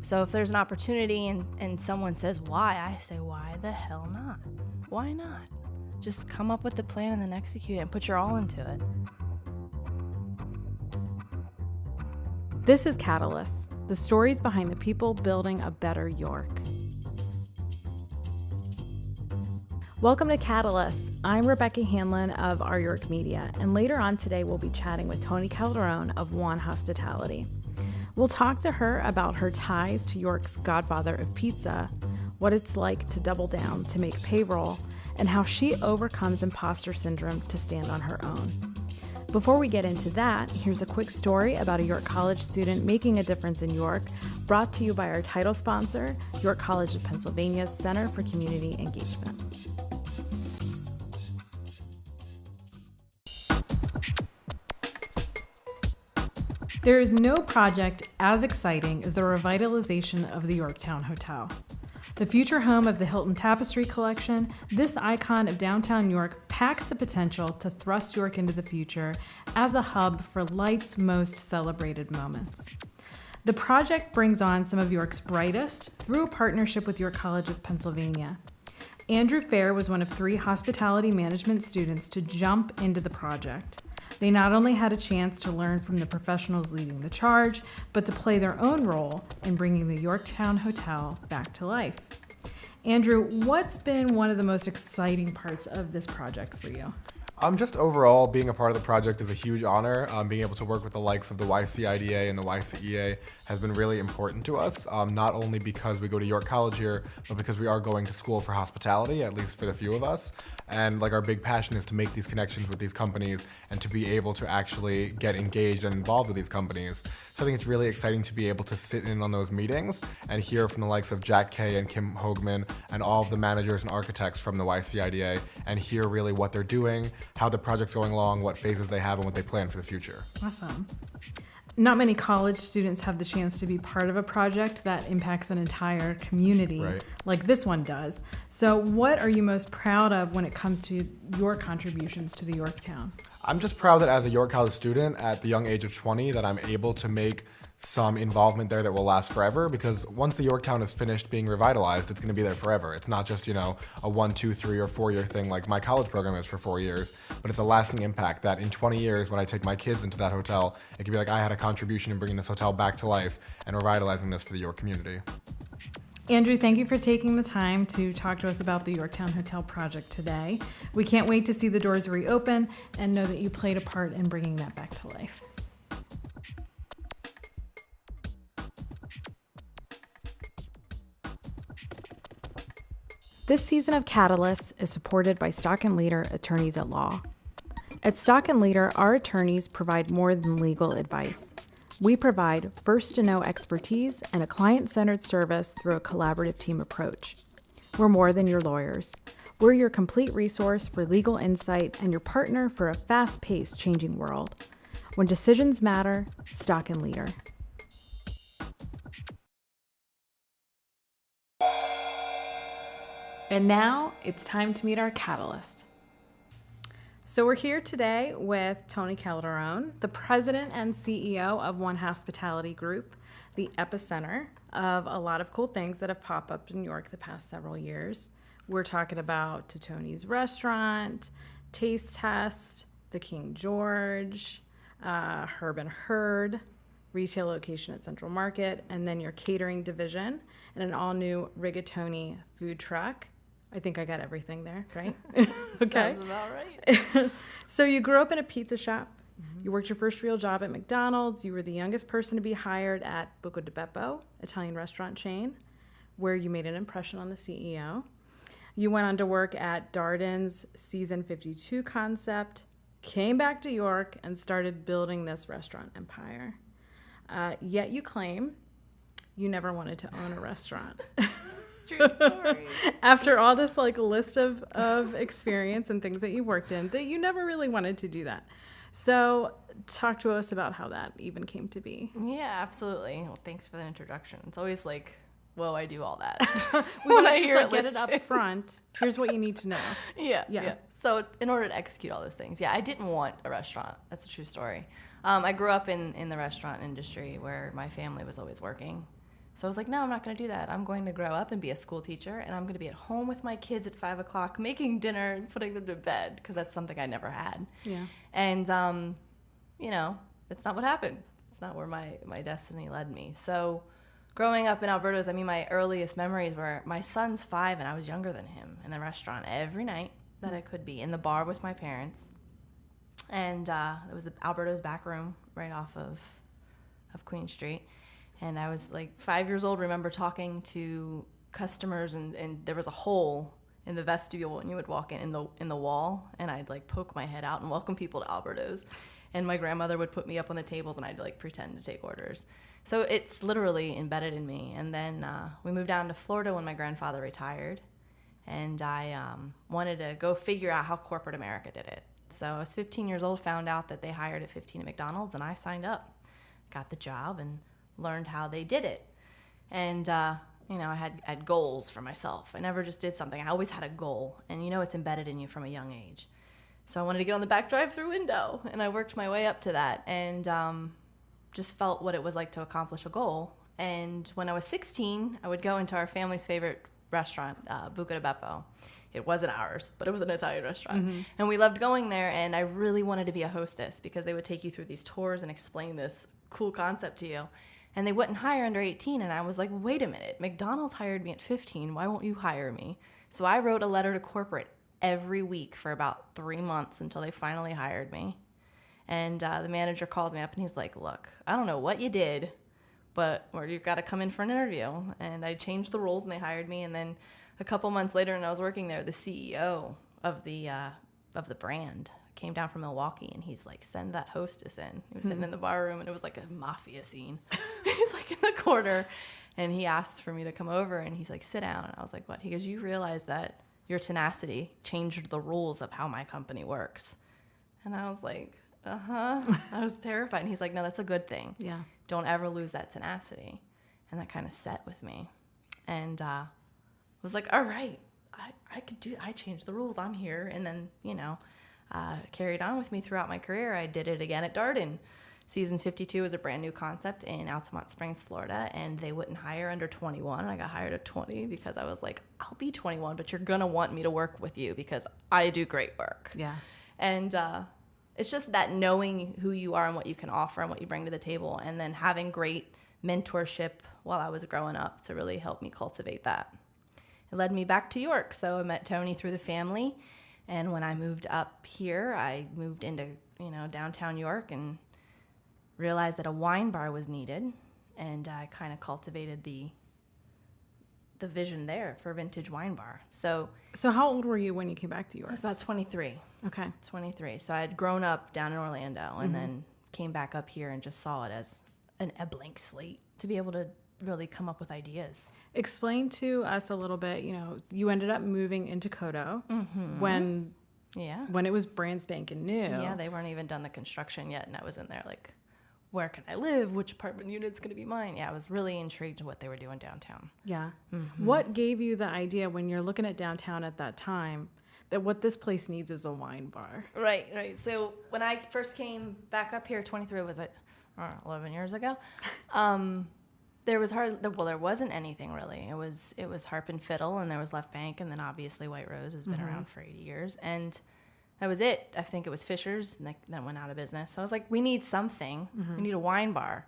So if there's an opportunity and someone says why, I say, why the hell not? Why not? Just come up with the plan and then execute it and put your all into it. This is Catalyst, the stories behind the people building a better York. Welcome to Catalyst. I'm Rebecca Hanlon of Our York Media, and later on today we'll be chatting with Toni Calderone of O.N.E Hospitality. We'll talk to her about her ties to York's godfather of pizza, what it's like to double down to make payroll, and how she overcomes impostor syndrome to stand on her own. Before we get into that, here's a quick story about a York College student making a difference in York, brought to you by our title sponsor, York College of Pennsylvania's Center for Community Engagement. There is no project as exciting as the revitalization of the Yorktown Hotel. The future home of the Hilton Tapestry Collection, this icon of downtown York packs the potential to thrust York into the future as a hub for life's most celebrated moments. The project brings on some of York's brightest through a partnership with York College of Pennsylvania. Andrew Fair was one of 3 hospitality management students to jump into the project. They not only had a chance to learn from the professionals leading the charge, but to play their own role in bringing the Yorktown Hotel back to life. Andrew, what's been one of the most exciting parts of this project for you? Just overall, being a part of the project is a huge honor. Being able to work with the likes of the YCIDA and the YCEA has been really important to us, not only because we go to York College here, but because we are going to school for hospitality, at least for the few of us. And our big passion is to make these connections with these companies and to be able to actually get engaged and involved with these companies. So I think it's really exciting to be able to sit in on those meetings and hear from the likes of Jack Kay and Kim Hoagman and all of the managers and architects from the YCIDA and hear really what they're doing, how the project's going along, what phases they have, and what they plan for the future. Awesome. Not many college students have the chance to be part of a project that impacts an entire community like this one does. So what are you most proud of when it comes to your contributions to the Yorktown? I'm just proud that as a York College student at the young age of 20 that I'm able to make some involvement there that will last forever, because once the Yorktown is finished being revitalized, it's going to be there forever. It's not just, a 1, 2, 3, or 4 year thing like my college program is for 4 years, but it's a lasting impact that in 20 years when I take my kids into that hotel, it could be like I had a contribution in bringing this hotel back to life and revitalizing this for the York community. Andrew, thank you for taking the time to talk to us about the Yorktown Hotel project today. We can't wait to see the doors reopen and know that you played a part in bringing that back to life. This season of Catalyst is supported by Stock & Leader Attorneys at Law. At Stock & Leader, our attorneys provide more than legal advice. We provide first-to-know expertise and a client-centered service through a collaborative team approach. We're more than your lawyers. We're your complete resource for legal insight and your partner for a fast-paced, changing world. When decisions matter, Stock & Leader. And now it's time to meet our catalyst. So we're here today with Toni Calderone, the president and CEO of O.N.E Hospitality Group, the epicenter of a lot of cool things that have popped up in New York the past several years. We're talking about Toni's Restaurant, Taste Test, the King George, Herb and Herd, retail location at Central Market, and then your catering division, and an all-new Rigatoni food truck. I think I got everything there, right? Okay. Sounds about right. So you grew up in a pizza shop. Mm-hmm. You worked your first real job at McDonald's. You were the youngest person to be hired at Buco di Beppo, Italian restaurant chain, where you made an impression on the CEO. You went on to work at Darden's Season 52 concept, came back to York, and started building this restaurant empire. Yet you claim you never wanted to own a restaurant. True story. After all this list of experience and things that you worked in, that you never really wanted to do that. So talk to us about how that even came to be. Yeah, absolutely. Well, thanks for the introduction. It's always whoa, I do all that. We want to hear get it up front. Here's what you need to know. Yeah. So in order to execute all those things, I didn't want a restaurant. That's a true story. I grew up in the restaurant industry where my family was always working. So I was like, no, I'm not going to do that. I'm going to grow up and be a school teacher, and I'm going to be at home with my kids at 5 o'clock making dinner and putting them to bed, because that's something I never had. Yeah. And, you know, it's not what happened. It's not where my destiny led me. So growing up in Alberta, my earliest memories were my son's 5 and I was younger than him, in the restaurant every night that I could be, in the bar with my parents. And it was the Alberta's back room right off of Queen Street. And I was like 5 years old, remember talking to customers, and there was a hole in the vestibule when you would walk in the wall, and I'd like poke my head out and welcome people to Alberto's. And my grandmother would put me up on the tables, and I'd like pretend to take orders. So it's literally embedded in me. And then we moved down to Florida when my grandfather retired, and I wanted to go figure out how corporate America did it. So I was 15 years old, found out that they hired at 15 at McDonald's, and I signed up, got the job, and learned how they did it. And you know, I had goals for myself. I never just did something. I always had a goal, and you know, it's embedded in you from a young age. So I wanted to get on the back drive-through window, and I worked my way up to that, and just felt what it was like to accomplish a goal. And when I was 16, I would go into our family's favorite restaurant, Buca di Beppo. It wasn't ours, but it was an Italian restaurant. Mm-hmm. And we loved going there, and I really wanted to be a hostess, because they would take you through these tours and explain this cool concept to you. And they wouldn't hire under 18, and I was like, wait a minute, McDonald's hired me at 15, why won't you hire me? So I wrote a letter to corporate every week for about 3 months until they finally hired me. And the manager calls me up, and he's like, look, I don't know what you did, but you've got to come in for an interview. And I changed the rules, and they hired me. And then a couple months later, when I was working there, the CEO of the brand came down from Milwaukee, and he's like, send that hostess in. He was sitting in the bar room, and it was like a mafia scene. He's like in the corner, and he asked for me to come over, and he's like, sit down. And I was like, what? He goes, you realize that your tenacity changed the rules of how my company works? And I was like, uh-huh. I was terrified. And he's like, no, that's a good thing. Yeah. Don't ever lose that tenacity. And that kind of set with me. And was like, all right, I could do it. I changed the rules. I'm here. And then, you know, carried on with me throughout my career. I did it again at Darden. Seasons 52 was a brand new concept in Altamont Springs, Florida, and they wouldn't hire under 21. And I got hired at 20 because I was like, I'll be 21, but you're going to want me to work with you because I do great work. Yeah. And it's just that knowing who you are and what you can offer and what you bring to the table, and then having great mentorship while I was growing up to really help me cultivate that. It led me back to York. So I met Toni through the family. And when I moved up here, I moved into, you know, downtown York and realized that a wine bar was needed. And I kind of cultivated the vision there for a vintage wine bar. So how old were you when you came back to York? I was about 23. Okay. 23. So I had grown up down in Orlando and then came back up here and just saw it as a blank slate to be able to really come up with ideas. Explain to us a little bit, you know, you ended up moving into Kodo when it was brand spanking new. Yeah, they weren't even done the construction yet, and I was in there like, where can I live? Which apartment unit's going to be mine? Yeah, I was really intrigued with what they were doing downtown. Yeah. Mm-hmm. What gave you the idea when you're looking at downtown at that time that what this place needs is a wine bar? Right. So when I first came back up here, 23 was 11 years ago. There wasn't anything really. It was Harp and Fiddle, and there was Left Bank, and then obviously White Rose has been around for 80 years, and that was it. I think it was Fisher's, and that went out of business. So I was like, we need something. We need a wine bar.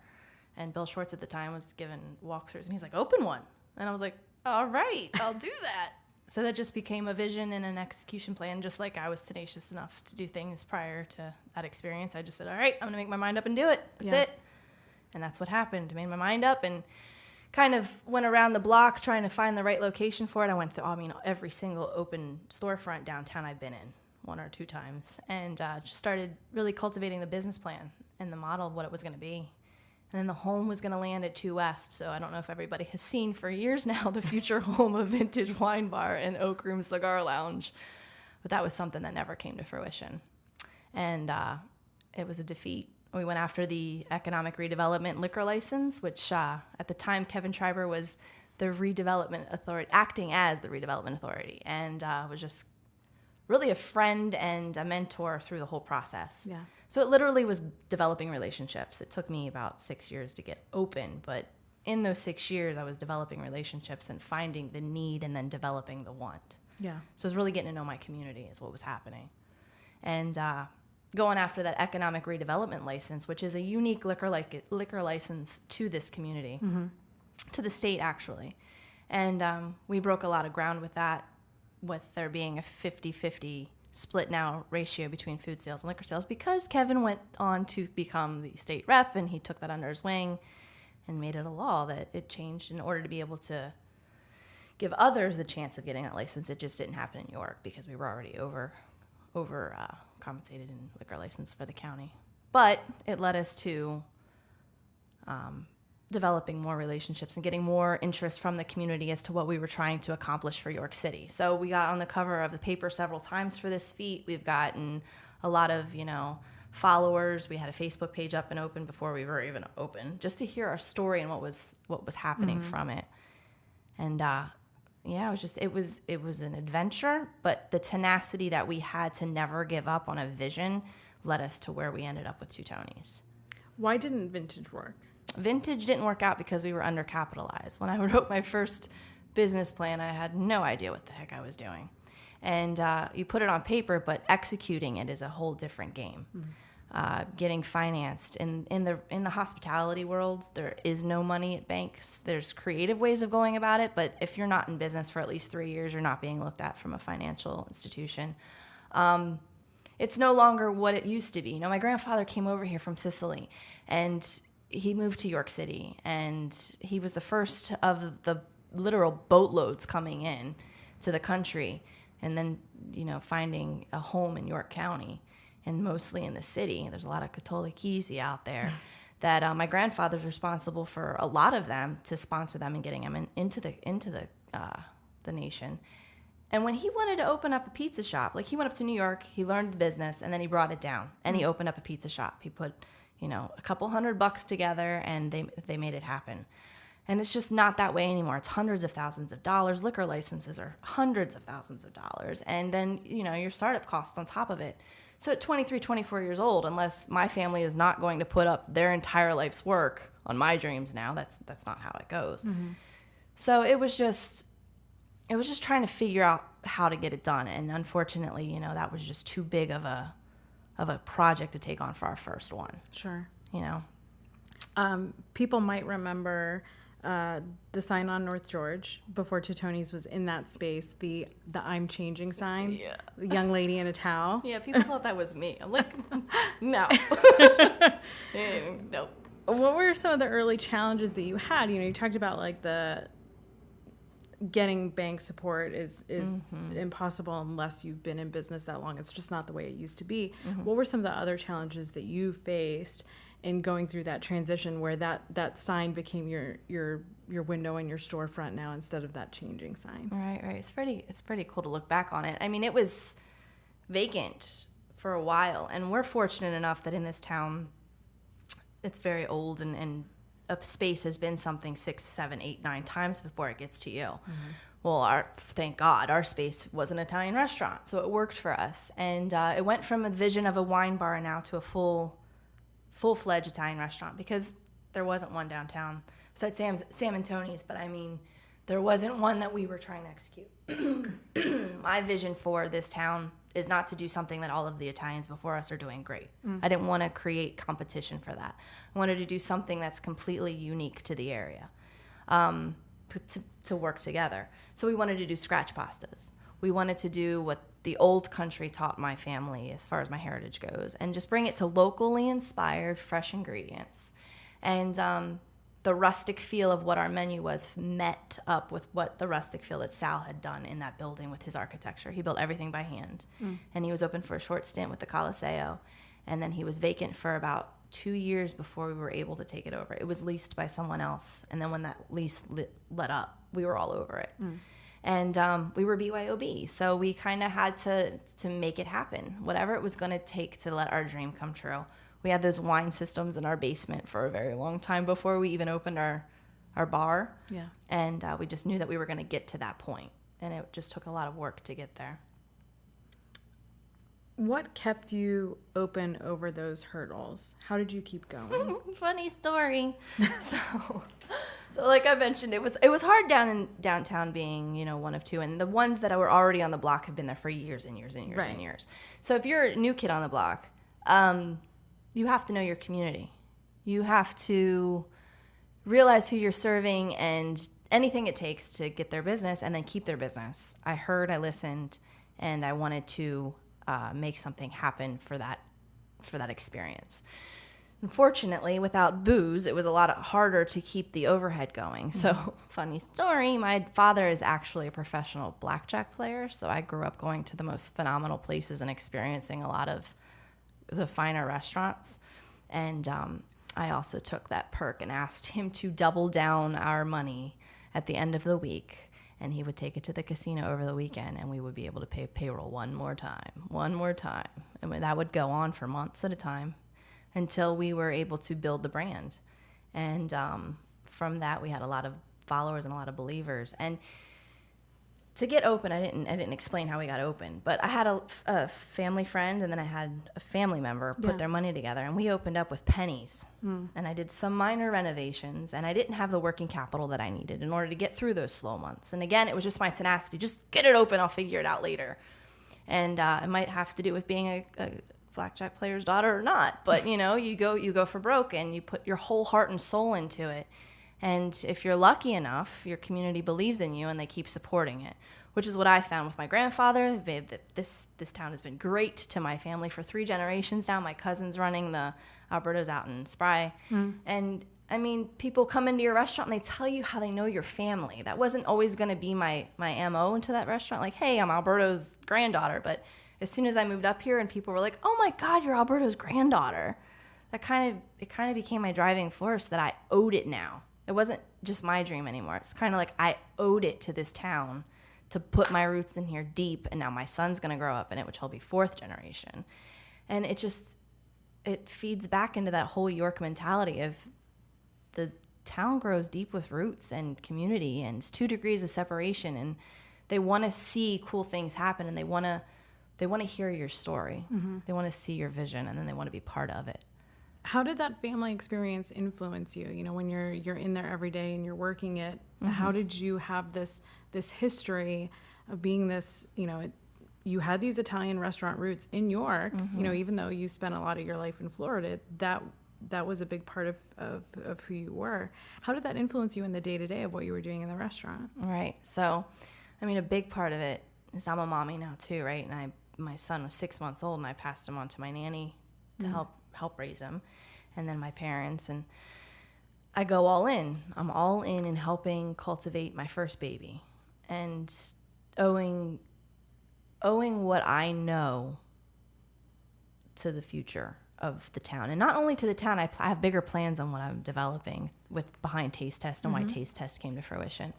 And Bill Schwartz at the time was giving walkthroughs, and he's like, open one. And I was like, all right, I'll do that. So that just became a vision and an execution plan, just like I was tenacious enough to do things prior to that experience. I just said, all right, I'm going to make my mind up and do it. That's it. And that's what happened. I made my mind up and kind of went around the block trying to find the right location for it. I went through, every single open storefront downtown I've been in 1 or 2 times, and just started really cultivating the business plan and the model of what it was going to be. And then the home was going to land at 2 West. So I don't know if everybody has seen for years now the future home of Vintage Wine Bar and Oak Room Cigar Lounge. But that was something that never came to fruition. And it was a defeat. We went after the economic redevelopment liquor license, which at the time Kevin Schreiber was the redevelopment authority, acting as the redevelopment authority, and was just really a friend and a mentor through the whole process. Yeah. So it literally was developing relationships. It took me about 6 years to get open, but in those 6 years, I was developing relationships and finding the need and then developing the want. Yeah. So I was really getting to know my community is what was happening. And going after that economic redevelopment license, which is a unique liquor license to this community, to the state actually. And we broke a lot of ground with that, with there being a 50-50 split now ratio between food sales and liquor sales, because Kevin went on to become the state rep, and he took that under his wing and made it a law that it changed in order to be able to give others the chance of getting that license. It just didn't happen in New York because we were already over compensated in liquor license for the county. But it led us to developing more relationships and getting more interest from the community as to what we were trying to accomplish for York City. So we got on the cover of the paper several times for this feat. We've gotten a lot of, followers. We had a Facebook page up and open before we were even open, just to hear our story and what was happening from it. And it was an adventure, but the tenacity that we had to never give up on a vision led us to where we ended up with two Tonys. Why didn't Vintage work? Vintage didn't work out because we were undercapitalized. When I wrote my first business plan, I had no idea what the heck I was doing. And you put it on paper, but executing it is a whole different game. Getting financed in the hospitality world, there is no money at banks. There's creative ways of going about it, but if you're not in business for at least 3 years, you're not being looked at from a financial institution. It's no longer what it used to be. My grandfather came over here from Sicily, and he moved to York City, and he was the first of the literal boatloads coming in to the country, and then finding a home in York County. And mostly in the city. There's a lot of Catholicesi out there that my grandfather's responsible for a lot of them to sponsor them and getting them into the nation. And when he wanted to open up a pizza shop, like he went up to New York, he learned the business, and then he brought it down and he opened up a pizza shop. He put, a couple $100 together, and they made it happen. And it's just not that way anymore. It's hundreds of thousands of dollars. Liquor licenses are hundreds of thousands of dollars. And then, your startup costs on top of it. So at 23, 24 years old, unless my family is not going to put up their entire life's work on my dreams now, that's not how it goes. Mm-hmm. So it was just trying to figure out how to get it done. And unfortunately, that was just too big of a project to take on for our first one. Sure. People might remember the sign on North George before Toni's was in that space, the I'm changing sign. Yeah. The young lady in a towel. Yeah, people thought that was me. I'm like, no. Nope. What were some of the early challenges that you had? You talked about like the getting bank support is impossible unless you've been in business that long. It's just not the way it used to be. Mm-hmm. What were some of the other challenges that you faced in going through that transition where that sign became your window and your storefront now instead of that changing sign? Right. It's pretty cool to look back on it. I mean, it was vacant for a while, and we're fortunate enough that in this town, it's very old and a space has been something 6, 7, 8, 9 times before it gets to you. Mm-hmm. Well, thank God, our space was an Italian restaurant, so it worked for us. And it went from a vision of a wine bar now to a full-fledged Italian restaurant, because there wasn't one downtown besides Sam and Toni's, but I mean, there wasn't one that we were trying to execute. My vision for this town is not to do something that all of the Italians before us are doing great. I didn't want to create competition for that. I wanted to do something that's completely unique to the area, to work together. So we wanted to do scratch pastas. We wanted to do what the old country taught my family as far as my heritage goes, and just bring it to locally inspired, fresh ingredients. And the rustic feel of what our menu was met up with what the rustic feel that Sal had done in that building with his architecture. He built everything by hand. And he was open for a short stint with the Coliseo, and then he was vacant for about 2 years before we were able to take it over. It was leased by someone else, and then when that lease let up, we were all over it. And we were BYOB, so we kind of had to make it happen, whatever it was going to take to let our dream come true. We had those wine systems in our basement for a very long time before we even opened our bar. Yeah. And we just knew that we were going to get to that point, and it just took a lot of work to get there. What kept you open over those hurdles? How did you keep going? Funny story. So like I mentioned, it was hard down in downtown being, one of two, and the ones that were already on the block have been there for years and years and years Right. and years. So if you're a new kid on the block, you have to know your community. You have to realize who you're serving and anything it takes to get their business and then keep their business. I heard, I listened, and I wanted to make something happen for that experience. Unfortunately, without booze, it was a lot harder to keep the overhead going. So, funny story, my father is actually a professional blackjack player, so I grew up going to the most phenomenal places and experiencing a lot of the finer restaurants. And I also took that perk and asked him to double down our money at the end of the week, and he would take it to the casino over the weekend, and we would be able to pay payroll one more time. And that would go on for months at a time until we were able to build the brand. And from that, we had a lot of followers and a lot of believers. And to get open, I didn't explain how we got open, but I had a family friend, and then I had a family member put their money together, and we opened up with pennies. And I did some minor renovations, and I didn't have the working capital that I needed in order to get through those slow months. And again, it was just my tenacity. Just get it open. I'll figure it out later. And it might have to do with being a blackjack player's daughter or not, but you go for broke, and you put your whole heart and soul into it. And if you're lucky enough, your community believes in you and they keep supporting it, which is what I found with my grandfather. This town has been great to my family for 3 generations now. My cousin's running the Alberto's out in Spry. And I mean, people come into your restaurant and they tell you how they know your family. That wasn't always going to be my MO into that restaurant. Like, hey, I'm Alberto's granddaughter. But as soon as I moved up here and people were like, oh my God, you're Alberto's granddaughter, it kind of became my driving force that I owed it now. It wasn't just my dream anymore. It's kind of like I owed it to this town to put my roots in here deep, and now my son's going to grow up in it, which will be 4th generation. And it feeds back into that whole York mentality of the town grows deep with roots and community, and it's 2 degrees of separation, and they want to see cool things happen, and they want to hear your story. They want to see your vision, and then they want to be part of it. How did that family experience influence you? When you're in there every day and you're working it, how did you have this history of being this, you had these Italian restaurant roots in York, even though you spent a lot of your life in Florida, that was a big part of who you were. How did that influence you in the day-to-day of what you were doing in the restaurant? Right. So, I mean, a big part of it is I'm a mommy now too, right? And my son was 6 months old, and I passed him on to my nanny to help raise him, and then my parents, and I go all in. I'm all in helping cultivate my first baby, and owing what I know to the future of the town. And not only to the town, I have bigger plans on what I'm developing with behind Taste Test and why Taste Test came to fruition.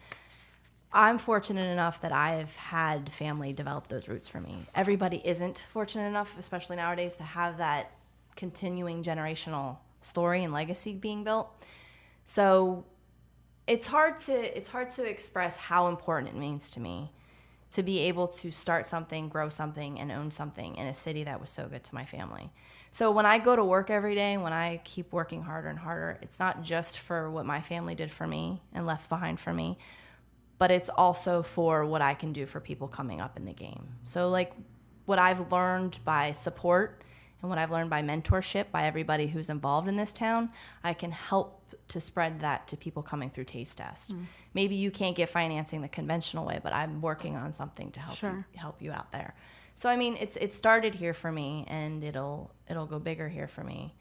I'm fortunate enough that I've had family develop those roots for me. Everybody isn't fortunate enough, especially nowadays, to have that continuing generational story and legacy being built. So it's hard to express how important it means to me to be able to start something, grow something, and own something in a city that was so good to my family. So when I go to work every day, when I keep working harder and harder, it's not just for what my family did for me and left behind for me, but it's also for what I can do for people coming up in the game. So like what I've learned by support and what I've learned by mentorship by everybody who's involved in this town, I can help to spread that to people coming through Taste Test. Maybe you can't get financing the conventional way, but I'm working on something to help you out there. So I mean, it started here for me, and it'll go bigger here for me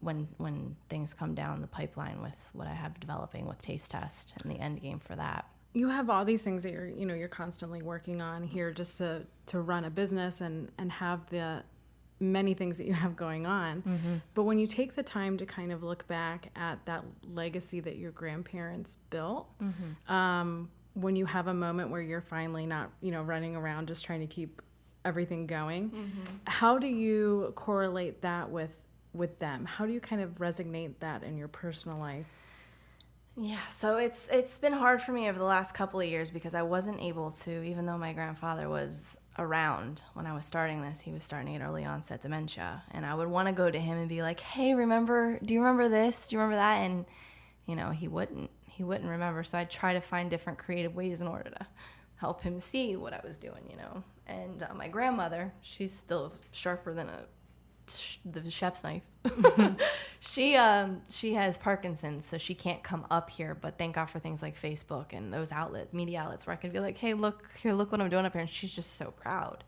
when things come down the pipeline with what I have developing with Taste Test and the end game for that. You have all these things that you're constantly working on here just to run a business and have the many things that you have going on. But when you take the time to kind of look back at that legacy that your grandparents built, when you have a moment where you're finally not, running around just trying to keep everything going, how do you correlate that with them? How do you kind of resonate that in your personal life? Yeah, so it's been hard for me over the last couple of years because I wasn't able to, even though my grandfather was around when I was starting this, he was starting to get early onset dementia, and I would want to go to him and be like, hey, do you remember this? Do you remember that? And, he wouldn't remember. So I'd try to find different creative ways in order to help him see what I was doing, And my grandmother, she's still sharper than the chef's knife. She has Parkinson's, so she can't come up here. But thank God for things like Facebook and those outlets, media outlets, where I could be like, hey, look what I'm doing up here. And she's just so proud.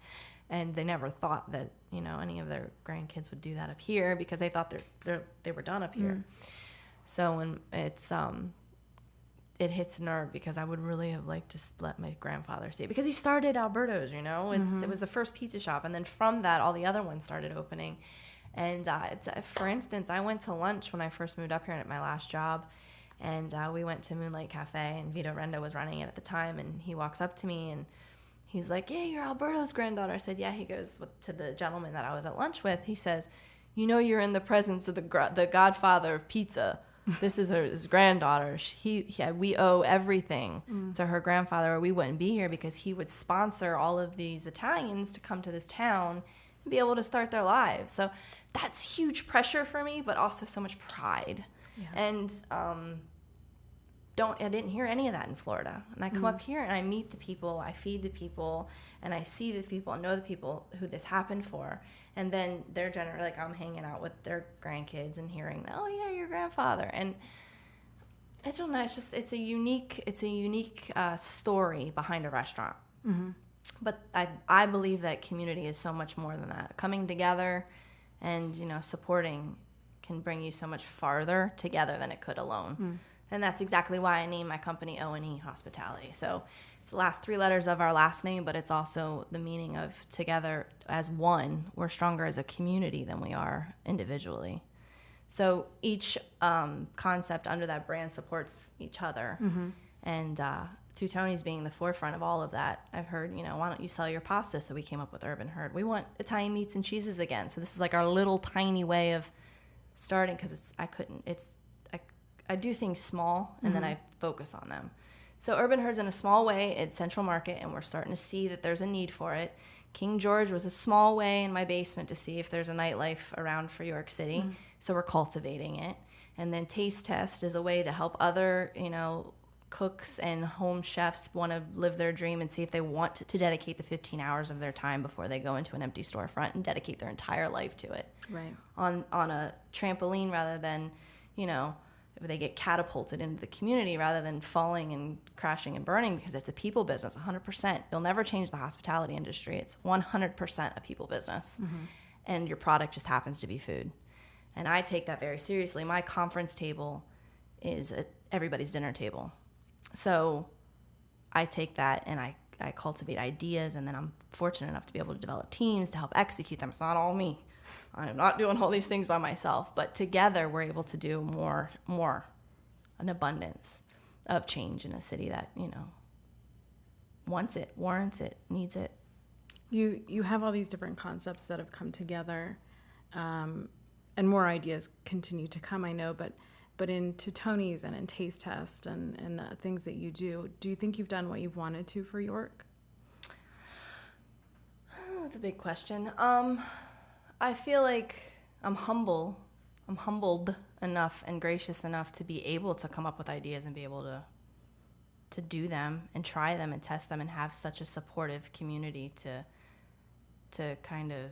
And they never thought that, any of their grandkids would do that up here because they thought they were done up here. So when it hits a nerve because I would really have liked to let my grandfather see it because he started Alberto's, It was the first pizza shop. And then from that, all the other ones started opening. And for instance, I went to lunch when I first moved up here at my last job. And we went to Moonlight Cafe, and Vito Renda was running it at the time. And he walks up to me, and he's like, "Yeah, you're Alberto's granddaughter." I said, "Yeah." He goes to the gentleman that I was at lunch with. He says, "You're in the presence of the godfather of pizza. This is his granddaughter. We owe everything to her grandfather, or we wouldn't be here because he would sponsor all of these Italians to come to this town and be able to start their lives." So that's huge pressure for me, but also so much pride. Yeah. And I didn't hear any of that in Florida. And I come up here and I meet the people, I feed the people, and I see the people and know the people who this happened for. And then they're generally like, I'm hanging out with their grandkids and hearing, "Oh yeah, your grandfather." And I don't know, it's a unique story behind a restaurant. Mm-hmm. But I believe that community is so much more than that. Coming together and supporting can bring you so much farther together than it could alone. And that's exactly why I named my company O.N.E Hospitality. So it's the last 3 letters of our last name, but it's also the meaning of together as one. We're stronger as a community than we are individually. So each concept under that brand supports each other. Mm-hmm. And Two Toni's being the forefront of all of that. I've heard, why don't you sell your pasta? So we came up with Urban Herd. We want Italian meats and cheeses again. So this is like our little tiny way of starting because I do things small and then I focus on them. So Urban Herd's in a small way at Central Market, and we're starting to see that there's a need for it. King George was a small way in my basement to see if there's a nightlife around for York City. So we're cultivating it. And then Taste Test is a way to help other, cooks and home chefs want to live their dream and see if they want to dedicate the 15 hours of their time before they go into an empty storefront and dedicate their entire life to it. Right. On a trampoline rather than, if they get catapulted into the community rather than falling and crashing and burning because it's a people business, 100%. You'll never change the hospitality industry. It's 100% a people business. Mm-hmm. And your product just happens to be food. And I take that very seriously. My conference table is everybody's dinner table. So I take that and I cultivate ideas, and then I'm fortunate enough to be able to develop teams to help execute them. It's not all me. I'm not doing all these things by myself, but together we're able to do more, an abundance of change in a city that, wants it, warrants it, needs it. You have all these different concepts that have come together, and more ideas continue to come, I know, but in Toni's and in Taste Test and the things that you do you think you've done what you've wanted to for York? Oh, that's a big question. I feel like I'm humbled enough and gracious enough to be able to come up with ideas and be able to do them and try them and test them and have such a supportive community to kind of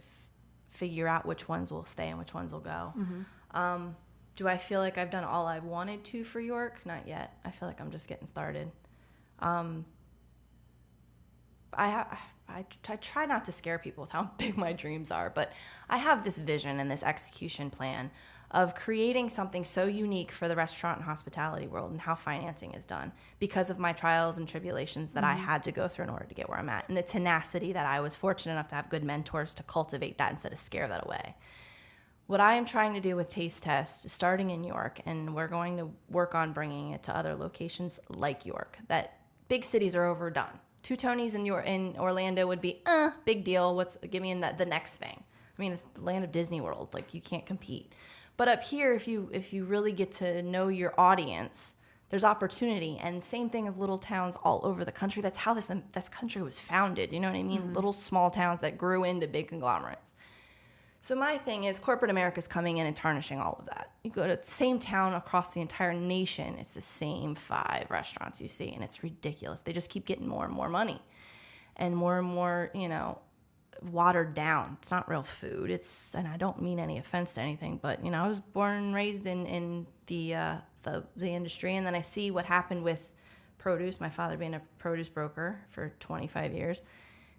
figure out which ones will stay and which ones will go. Mm-hmm. Do I feel like I've done all I wanted to for York? Not yet. I feel like I'm just getting started. I try not to scare people with how big my dreams are, but I have this vision and this execution plan of creating something so unique for the restaurant and hospitality world and how financing is done because of my trials and tribulations that I had to go through in order to get where I'm at, and the tenacity that I was fortunate enough to have good mentors to cultivate that instead of scare that away. What I am trying to do with Taste Test is starting in York, and we're going to work on bringing it to other locations like York. That big cities are overdone. Two Toni's in Orlando would be, big deal. Give me the next thing. I mean, it's the land of Disney World. Like, you can't compete. But up here, if you really get to know your audience, there's opportunity. And same thing of little towns all over the country. That's how this country was founded. You know what I mean? Mm-hmm. Little small towns that grew into big conglomerates. So my thing is corporate America's coming in and tarnishing all of that. You go to the same town across the entire nation, it's the same 5 restaurants you see, and it's ridiculous. They just keep getting more and more money and more, watered down. It's not real food. And I don't mean any offense to anything, but, I was born and raised in the industry, and then I see what happened with produce, my father being a produce broker for 25 years,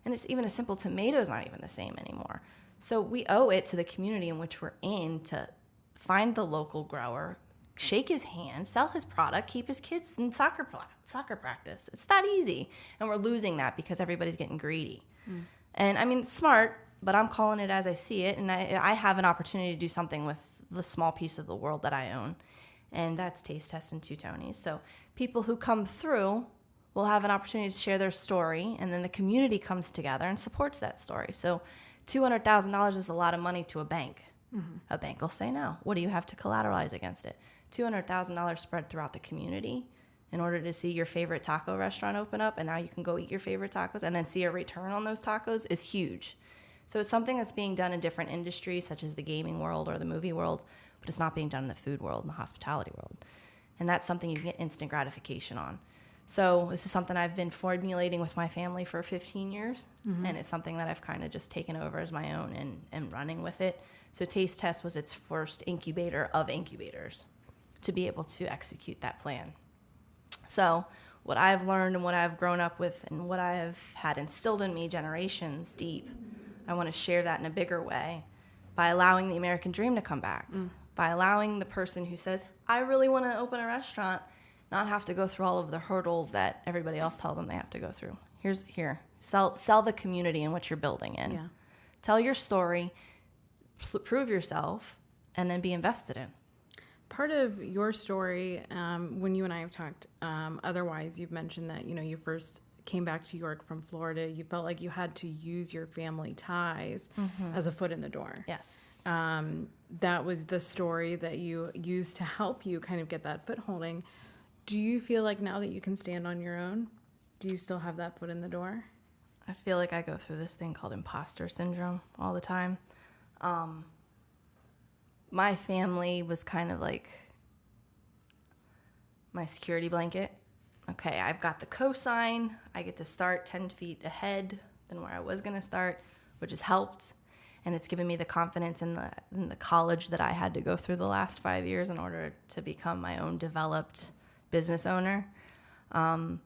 and it's even a simple tomato's not even the same anymore. So we owe it to the community in which we're in to find the local grower, shake his hand, sell his product, keep his kids in soccer practice. It's that easy. And we're losing that because everybody's getting greedy. And I mean, it's smart, but I'm calling it as I see it. And I have an opportunity to do something with the small piece of the world that I own. And that's Taste Test and Two Tonys. So people who come through will have an opportunity to share their story. And then the community comes together and supports that story. So $200,000 is a lot of money to a bank. A bank will say no. What do you have to collateralize against it? $200,000 spread throughout the community in order to see your favorite taco restaurant open up, and now you can go eat your favorite tacos and then see a return on those tacos is huge. So it's something that's being done in different industries, such as the gaming world or the movie world, but it's not being done in the food world and the hospitality world. And that's something you can get instant gratification on. So this is something I've been formulating with my family for 15 years, and it's something that I've kind of just taken over as my own and running with it. So Taste Test was its first incubator of incubators to be able to execute that plan. So what I've learned and what I've grown up with and what I have had instilled in me generations deep, I want to share that in a bigger way by allowing the American dream to come back, by allowing the person who says, I really want to open a restaurant, not have to go through all of the hurdles that everybody else tells them they have to go through. Sell the community in which you're building in. Yeah. Tell your story, prove yourself, and then be invested in. Part of your story, when you and I have talked, otherwise you've mentioned that, you first came back to York from Florida. You felt like you had to use your family ties as a foot in the door. Yes. That was the story that you used to help you kind of get that footholding. Do you feel like now that you can stand on your own, do you still have that foot in the door? I feel like I go through this thing called impostor syndrome all the time. My family was kind of like my security blanket. Okay, I've got the cosign. I get to start 10 feet ahead than where I was going to start, which has helped. And it's given me the confidence in the college that I had to go through the last 5 years in order to become my own developed business owner. I'm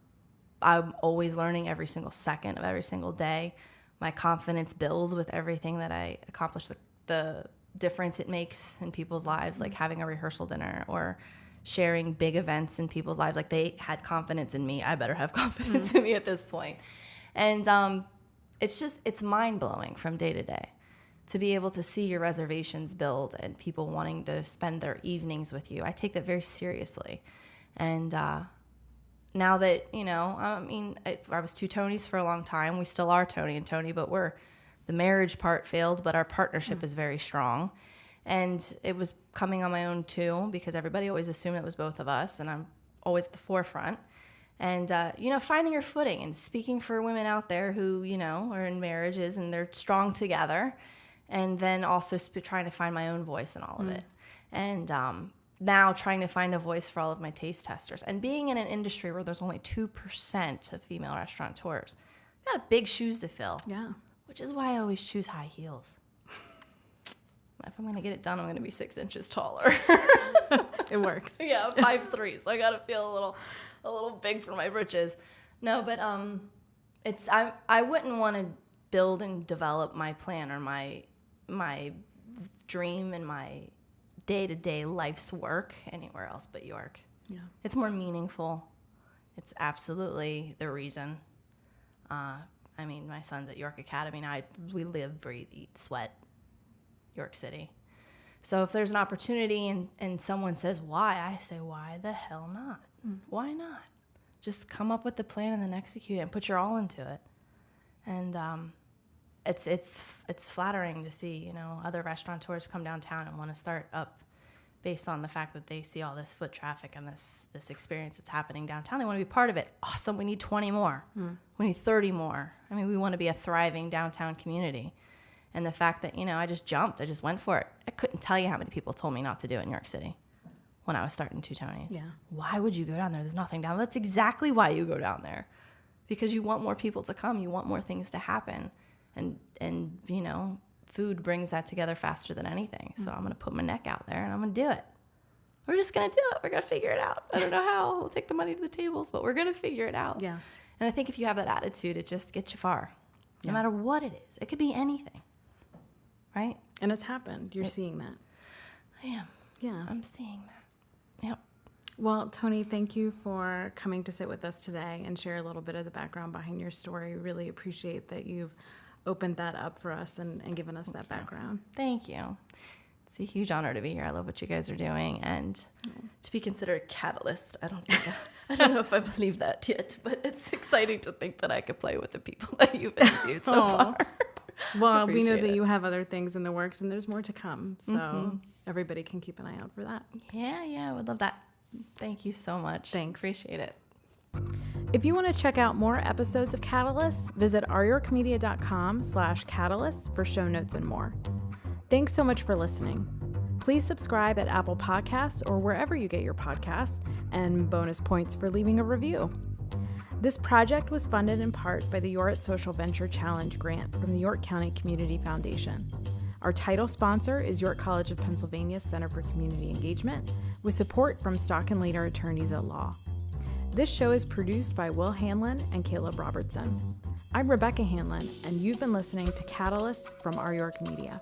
always learning every single second of every single day. My confidence builds with everything that I accomplish, the difference it makes in people's lives, like having a rehearsal dinner or sharing big events in people's lives. Like they had confidence in me. I better have confidence in me at this point. And it's mind-blowing from day to day to be able to see your reservations build and people wanting to spend their evenings with you. I take that very seriously. And now that, I was two Tonys for a long time. We still are Toni and Toni, but the marriage part failed, but our partnership is very strong. And it was coming on my own too, because everybody always assumed it was both of us, and I'm always at the forefront. And, finding your footing and speaking for women out there who, are in marriages and they're strong together, and then also trying to find my own voice in all of it. And now trying to find a voice for all of my taste testers. And being in an industry where there's only 2% of female restaurateurs, I've got big shoes to fill. Yeah. Which is why I always choose high heels. If I'm going to get it done, I'm going to be 6 inches taller. It works. Yeah, 5'3", so I got to feel a little big for my britches. No, but I wouldn't want to build and develop my plan or my dream and my day-to-day life's work anywhere else but York. Yeah. It's more meaningful. It's absolutely the reason. My son's at York Academy, and we live, breathe, eat, sweat York City. So if there's an opportunity and someone says, why? I say, why the hell not? Why not? Just come up with the plan and then execute it and put your all into it. And it's flattering to see, other restaurateurs come downtown and want to start up based on the fact that they see all this foot traffic and this experience that's happening downtown. They want to be part of it. Awesome. We need 20 more. We need 30 more. We want to be a thriving downtown community. And the fact that, I just jumped, I just went for it. I couldn't tell you how many people told me not to do it in New York City when I was starting Two Tonys. Yeah. Why would you go down there? There's nothing down there. That's exactly why you go down there. Because you want more people to come. You want more things to happen. And food brings that together faster than anything. So I'm going to put my neck out there and I'm going to do it. We're just going to do it. We're going to figure it out. I don't know how. We'll take the money to the tables, but we're going to figure it out. Yeah. And I think if you have that attitude, it just gets you far. No matter what it is. It could be anything. Right? And it's happened. You're seeing that. I am. Yeah. I'm seeing that. Yep. Well, Toni, thank you for coming to sit with us today and share a little bit of the background behind your story. Really appreciate that you've opened that up for us and given us that background. Thank you. It's a huge honor to be here. I love what you guys are doing. And to be considered a catalyst, I don't know if I believe that yet, but it's exciting to think that I could play with the people that you've interviewed so far. Well, we know Appreciate that it. you have other things in the works and there's more to come. So everybody can keep an eye out for that. Yeah, I would love that. Thank you so much. Thanks. Appreciate it. If you want to check out more episodes of Catalyst, visit ouryorkmedia.com/catalyst for show notes and more. Thanks so much for listening. Please subscribe at Apple Podcasts or wherever you get your podcasts, and bonus points for leaving a review. This project was funded in part by the York Social Venture Challenge grant from the York County Community Foundation. Our title sponsor is York College of Pennsylvania Center for Community Engagement, with support from Stock and Leader Attorneys at Law. This show is produced by Will Hanlon and Caleb Robertson. I'm Rebecca Hanlon, and you've been listening to Catalyst from Our York Media.